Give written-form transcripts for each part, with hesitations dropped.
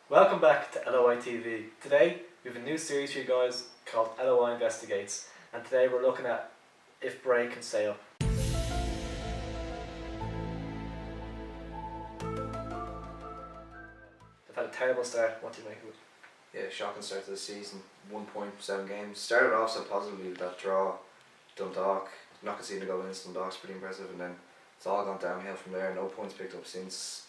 Welcome back to LOI TV. Today we have a new series for you guys called LOI Investigates, and today we're looking at if Bray can stay up. They've had a terrible start. What do you make of it? Yeah, shocking start to the season. 1.7 games. Started off so positively with that draw. Dundalk. Not conceding a goal against Dundalk's pretty impressive, and then it's all gone downhill from there. No points picked up since.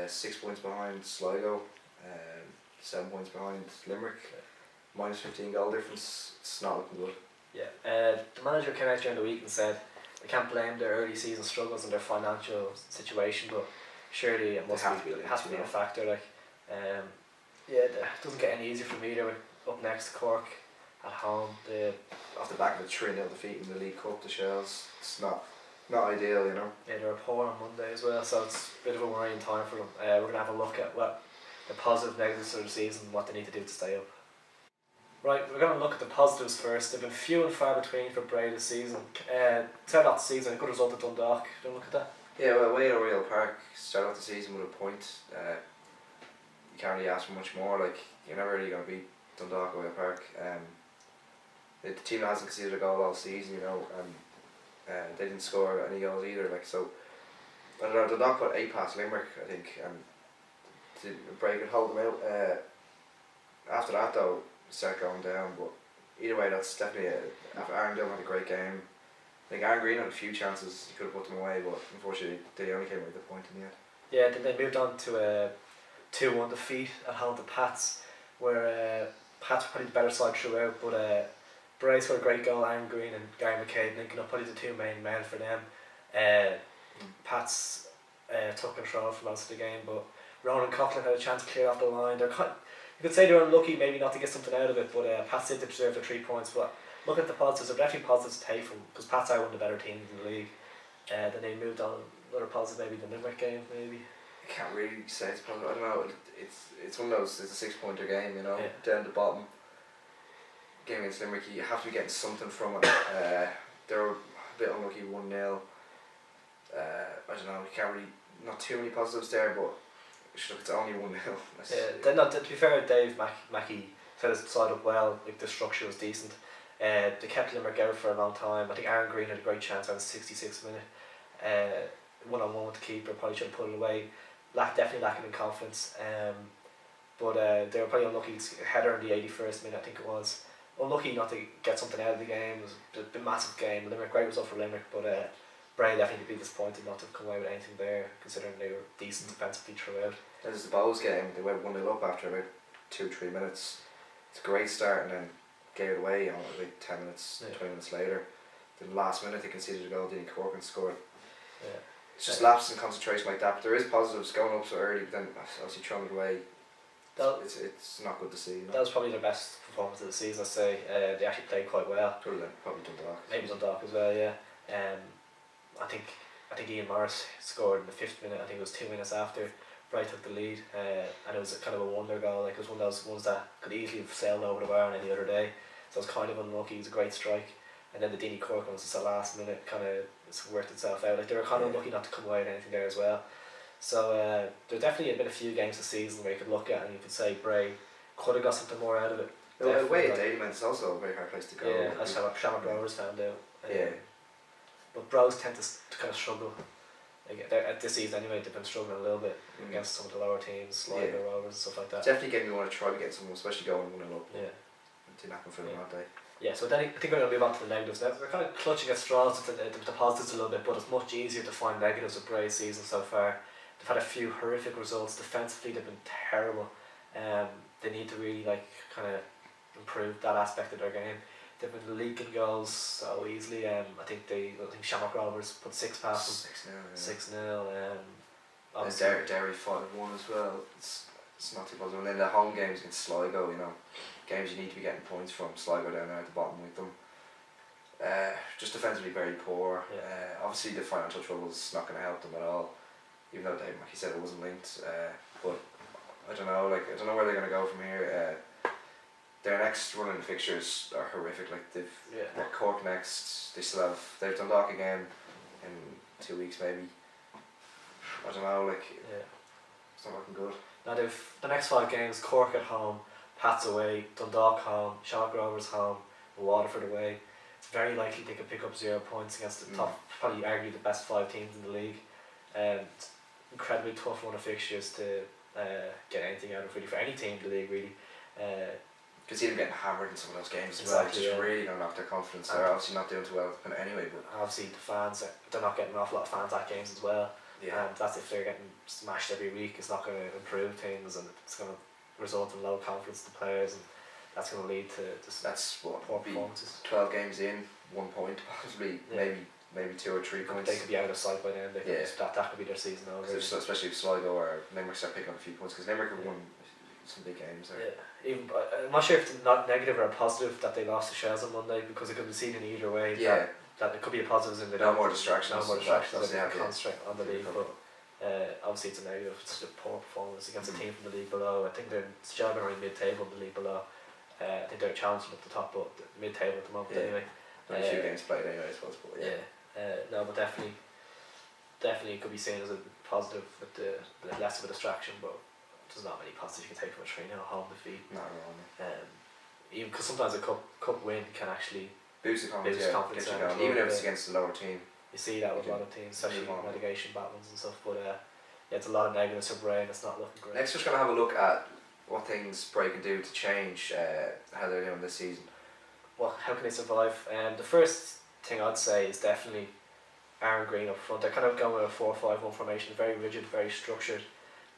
6 points behind Sligo. 7 points behind Limerick. Minus 15 goal difference. It's not looking good. Yeah, the manager came out during the week and said they can't blame their early season struggles and their financial situation, but surely it has to be a factor. It doesn't get any easier for me. They're up next to Cork at home. Off the back of a 3-0 defeat in the League Cup, the Shells. It's not ideal, you know. Yeah, they were poor on Monday as well, so it's a bit of a worrying time for them. We're going to have a look at what the positive, negatives of the season and what they need to do to stay up. Right, we're going to look at the positives first. They've been few and far between for Bray this season. Start off the season, a good result at Dundalk. Do you want to look at that? Yeah, well, away at Oriel Park, start off the season with a point. You can't really ask for much more. Like, you're never really going to beat Dundalk Oriel Park. The team hasn't conceded a goal all season, you know, and they didn't score any goals either. Like, so, I don't know, Dundalk put 8 past Limerick, I think, and Bray could hold them out. After that, though, start going down. But either way, that's definitely after Aaron Dillon had a great game. I think Aaron Green had a few chances, he could have put them away, but unfortunately they only came away with the point in the end. Yeah, then they moved on to a 2-1 defeat at home to Pats, where Pats were probably the better side throughout, but Bray scored a great goal. Aaron Green and Gary McCabe linking up, probably the two main men for them. Pats took control for most of the game, but Ronan Coughlin had a chance to clear off the line. You could say they were unlucky maybe not to get something out of it, but Pats did deserve the 3 points. But looking at the positives, there are definitely positives to take from, because Pats are one of the better teams in the league. Then they moved on. Another positive, maybe the Limerick game, maybe. I can't really say it's positive. I don't know. It's one of those. It's a 6-pointer game, you know. Yeah. Down the bottom. Game against Limerick, you have to be getting something from it. They were a bit unlucky, 1-0. I don't know. You can't really. Not too many positives there, but look, it's only 1-0. Yeah. To be fair, Dave Mackey set his side up well. Like, the structure was decent. They kept Limerick out for a long time. I think Aaron Green had a great chance on the 66th minute. 1-on-1 with the keeper, probably should have put it away. Definitely lacking in confidence. But they were probably unlucky. Header in the 81st minute, I think it was. Unlucky not to get something out of the game. It was a massive game. Limerick, great result for Limerick, but Bray definitely be disappointed not to have come away with anything there, considering they were decent defensively throughout. There's the Bows game. They went 1-0 up after about 2-3 minutes. It's a great start, and then gave it away on like 10 minutes, 20 minutes later. The last minute they conceded a goal. Dean Corkin scored. Yeah. It's just lapses in concentration like that. But there is positives going up so early, but then obviously throwing it away. It's not good to see. You know? That was probably their best performance of the season, I'd say. They actually played quite well. Probably Dundalk. Maybe Dundalk as well, yeah. I think Ian Morris scored in the 5th minute. I think it was 2 minutes after Bray took the lead, and it was kind of a wonder goal. Like, it was one of those ones that could easily have sailed over the bar on any other day. So it was kind of unlucky. It was a great strike. And then the Deanie Corkin was just the last minute, kind of it's worked itself out. Like, they were kind of unlucky not to come away with anything there as well. So there's definitely been a few games this season where you could look at and you could say Bray could have got something more out of it. Away at Dalymount is also a very hard place to go. Yeah, as Shamrock Rovers found out. Yeah. But Bros tend to kind of struggle. Like, at this season anyway, they've been struggling a little bit against some of the lower teams, Sligo Rovers and stuff like that. Definitely getting me want to try to get someone, especially going 1-0 up. Yeah. It didn't happen for them that day. Yeah, so then I think we're going to move on to the negatives now. We're kind of clutching at straws with the positives a little bit, but it's much easier to find negatives with Bray's season so far. They've had a few horrific results. Defensively, they've been terrible. They need to really kind of improve that aspect of their game. They've been leaking goals so easily. I think Shamrock Rovers put 6 past them. 6-0. Derry 5-1 as well. It's not too positive. And then the home games against Sligo, you know, games you need to be getting points from. Sligo down there at the bottom with them. Just defensively very poor. Yeah. Obviously the financial troubles not going to help them at all. Even though Dave Mackey said it wasn't linked. But I don't know. I don't know where they're going to go from here. Their next run in fixtures are horrific. Like, they've got Cork next. They've Dundalk again in 2 weeks maybe. I don't know. It's not looking good. Now they've the next 5 games: Cork at home, Pats away, Dundalk home, Shamrock Rovers home, and Waterford away. It's very likely they could pick up 0 points against the top, probably arguably the best 5 teams in the league. It's incredibly tough run of fixtures to get anything out of really for any team in the league really. Could see them getting hammered in some of those games as Exactly, well, which is yeah. really going to knock their confidence. They're obviously not doing too well anyway, but Obviously the fans, they're not getting an awful lot of fans at games as well. yeah, And that's if they're getting smashed every week. It's not going to improve things, and it's going to result in low confidence to players, and that's going to lead to just that's what poor would be performances. 12 games in, 1 point, possibly Yeah. maybe 2 or 3 points. They could be out of sight by then. They could Yeah. just, that could be their season over. Especially if Sligo or Limerick start picking up a few points, because Limerick have won some big games there. Yeah. Even I'm not sure if it's not negative or a positive that they lost to Shells on Monday, because it could be seen in either way. Yeah. That it could be a positive in the No more distractions. No more distractions. That's They the can concentrate on the league, but obviously it's a negative. It's a poor performance against a team from the league below. I think they're Shells are only mid-table in the league below. I think they're challenging at the top, but mid-table at the moment anyway. Only a few games played anyway, I suppose. But yeah. No, but definitely it could be seen as a positive with the less of a distraction, but there's not many positives you can take from a 3-0 home defeat. Not wrong. Even because sometimes a cup win can actually Boost the confidence, Boost confidence, get you yeah. going, even if it's against a lower team. you see that with a lot of teams, especially relegation battles and stuff. But yeah, it's a lot of negatives for Bray, and it's not looking great. Next, we're just going to have a look at what things Bray can do to change how they're doing this season. Well, how can they survive? The first thing I'd say is definitely Aaron Green up front. They're kind of going with a 4-5-1 formation, very rigid, very structured,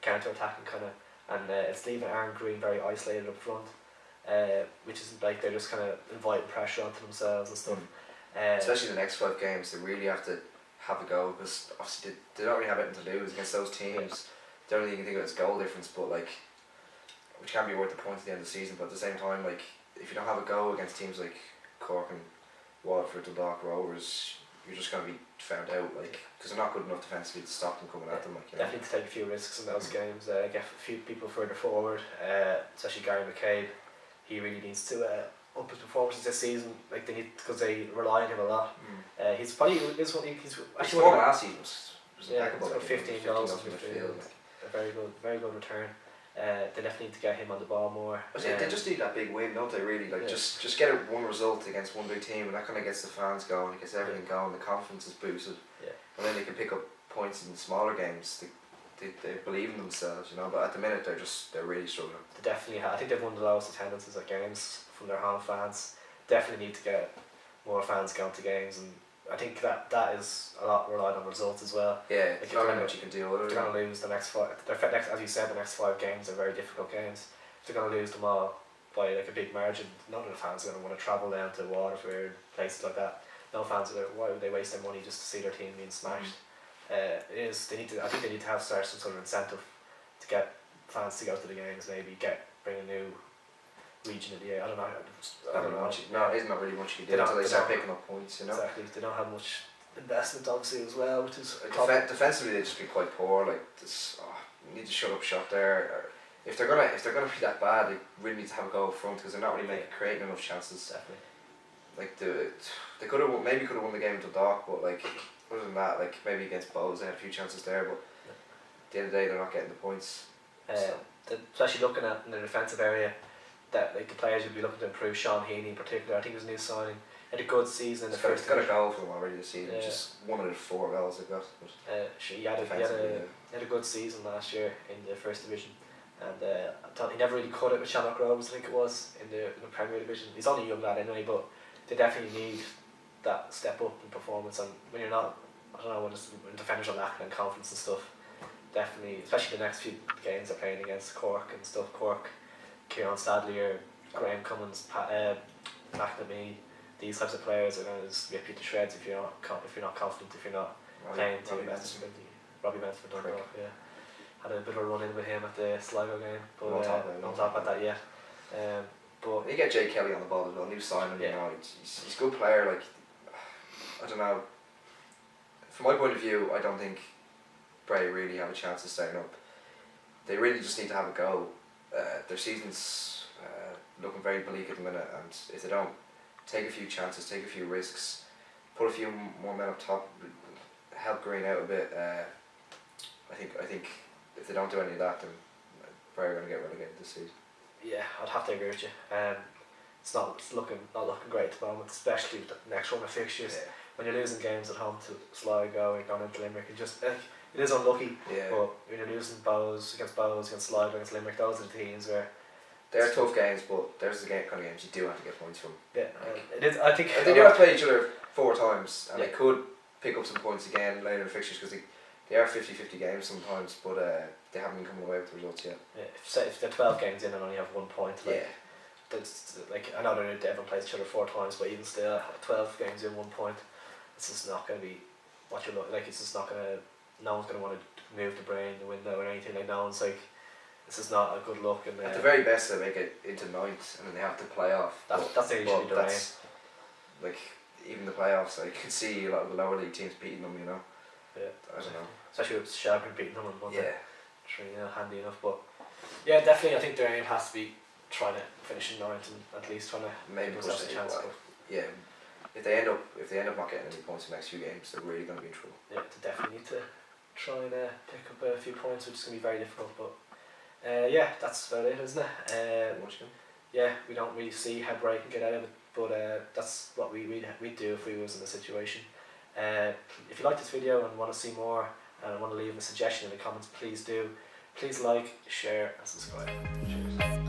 counter-attacking kind of, and it's leaving Aaron Green very isolated up front, which is like they're just kind of inviting pressure onto themselves and stuff. Especially the next 5 games, they really have to have a go, because obviously they don't really have anything to lose against those teams. The only thing you can think of is goal difference, but like, which can be worth the point at the end of the season. But at the same time, like, if you don't have a go against teams like Cork and Waterford, Dundalk, Rovers, you're just going to be found out, like, because they're not good enough defensively to stop them coming at them. Like, you know. Definitely to take a few risks in those games. Get a few people further forward, especially Gary McCabe. He really needs to up his performances this season. Like they need, because they rely on him a lot. He's probably he's actually one last season was impeccable. impeccable. 15 goals in in the midfield. field. A very good return. They definitely need to get him on the ball more. But they just need that big win, don't they? Really, like just get one result against one big team, and that kind of gets the fans going, it gets everything going, the confidence is boosted, and then they can pick up points in smaller games. They believe in themselves, you know. But at the minute, they're really struggling. They definitely I think they've won the lowest attendances at games from their home fans. Definitely need to get more fans going to games, and I think that is a lot relied on results as well. Yeah, like not really much you can do. They're going to lose the next 5. As you said, the next 5 games are very difficult games. If they're going to lose them all by like a big margin, none of the fans are going to want to travel down to Waterford, places like that. No fans are. Why would they waste their money just to see their team being smashed? I think they need to have some sort of incentive to get fans to go to the games. Maybe bring a new region of the year. I don't know. It's not really much you can do until they start picking up points, you know. Exactly. They don't have much investment obviously as well, which is defensively they just be quite poor. Like this, you need to shut up shop there. If they're gonna be that bad, they really need to have a go up front, because they're not really creating enough chances. Definitely. Like they could have won the game with Dundalk, but like other than that, like maybe against Bows they had a few chances there, but at the end of the day they're not getting the points. Especially looking at in the defensive area, that like the players would be looking to improve. Sean Heaney in particular, I think it was a new signing. Had a good season in the first. Got a goal for them already this season. Just 1 of the 4 goals they got. He had a good season last year in the first division, and I thought he never really cut it with Shamrock Rovers. I think it was in the Premier Division. He's only a young lad anyway, but they definitely need that step up in performance. And when you're not, I don't know, when defenders are lacking in confidence and stuff, definitely, especially the next few games they're playing against Cork and stuff. Cork, Kieran Stadley, Graham Cummins, McNamee. These types of players are going to just rip you to shreds if you're not confident, if you're not playing to your best ability. Robbie Benson for Dundalk, had a bit of a run in with him at the Sligo game, but we'll talk about that yet. But you get Jay Kelly on the ball as well, new signing. You know, he's a good player. Like, I don't know. From my point of view, I don't think Bray really have a chance of staying up. They really just need to have a go. Their season's looking very bleak at the minute, and if they don't take a few chances, take a few risks, put a few more men up top, help Green out a bit, I think if they don't do any of that, then Bray are going to get relegated this season. Yeah, I'd have to agree with you. It's looking great at the moment, especially with the next run of fixtures. Yeah. When you're losing games at home to Sligo, you're going into Limerick, and just it is unlucky. Yeah. But when you're losing Bows, against Sligo, against Limerick, those are the teams where They're tough games, but there's the kind of games you do have to get points from. yeah, it is. I think They do have to play each other 4 times, and Yeah. they could pick up some points again later in the fixtures because they are 50-50 games sometimes, but they haven't been coming away with the results yet. Yeah, if they're 12 games in and only have 1 point, like, Yeah. that's like I know they haven't played each other 4 times, but even still, 12 games in 1 point, it's just not going to be what you look like. It's just not going to. No one's going to want to move the Bray in the window or anything. Like no one's like, this is not a good look. And At the very best, they make it into 9th, and then they have to play off. that's usually the way. that's like even the playoffs. I could see a lot of the lower league teams beating them. You know. Yeah, I don't know. especially with Shelburne beating them on Monday. Yeah. 3-0, handy enough. But yeah, definitely, I think their aim has to be trying to finish in 9th and at least trying to Maybe give push themselves a the chance. well, yeah. If they end up not getting any points in the next few games, they're really going to be in trouble. Yeah, they definitely need to try and pick up a few points, which is going to be very difficult. But yeah, that's about it, isn't it? Yeah, we don't really see how Bray can get out of it, but that's what we'd do if we was in the situation. If you like this video and want to see more and want to leave a suggestion in the comments, please do. Please like, share and subscribe. Cheers.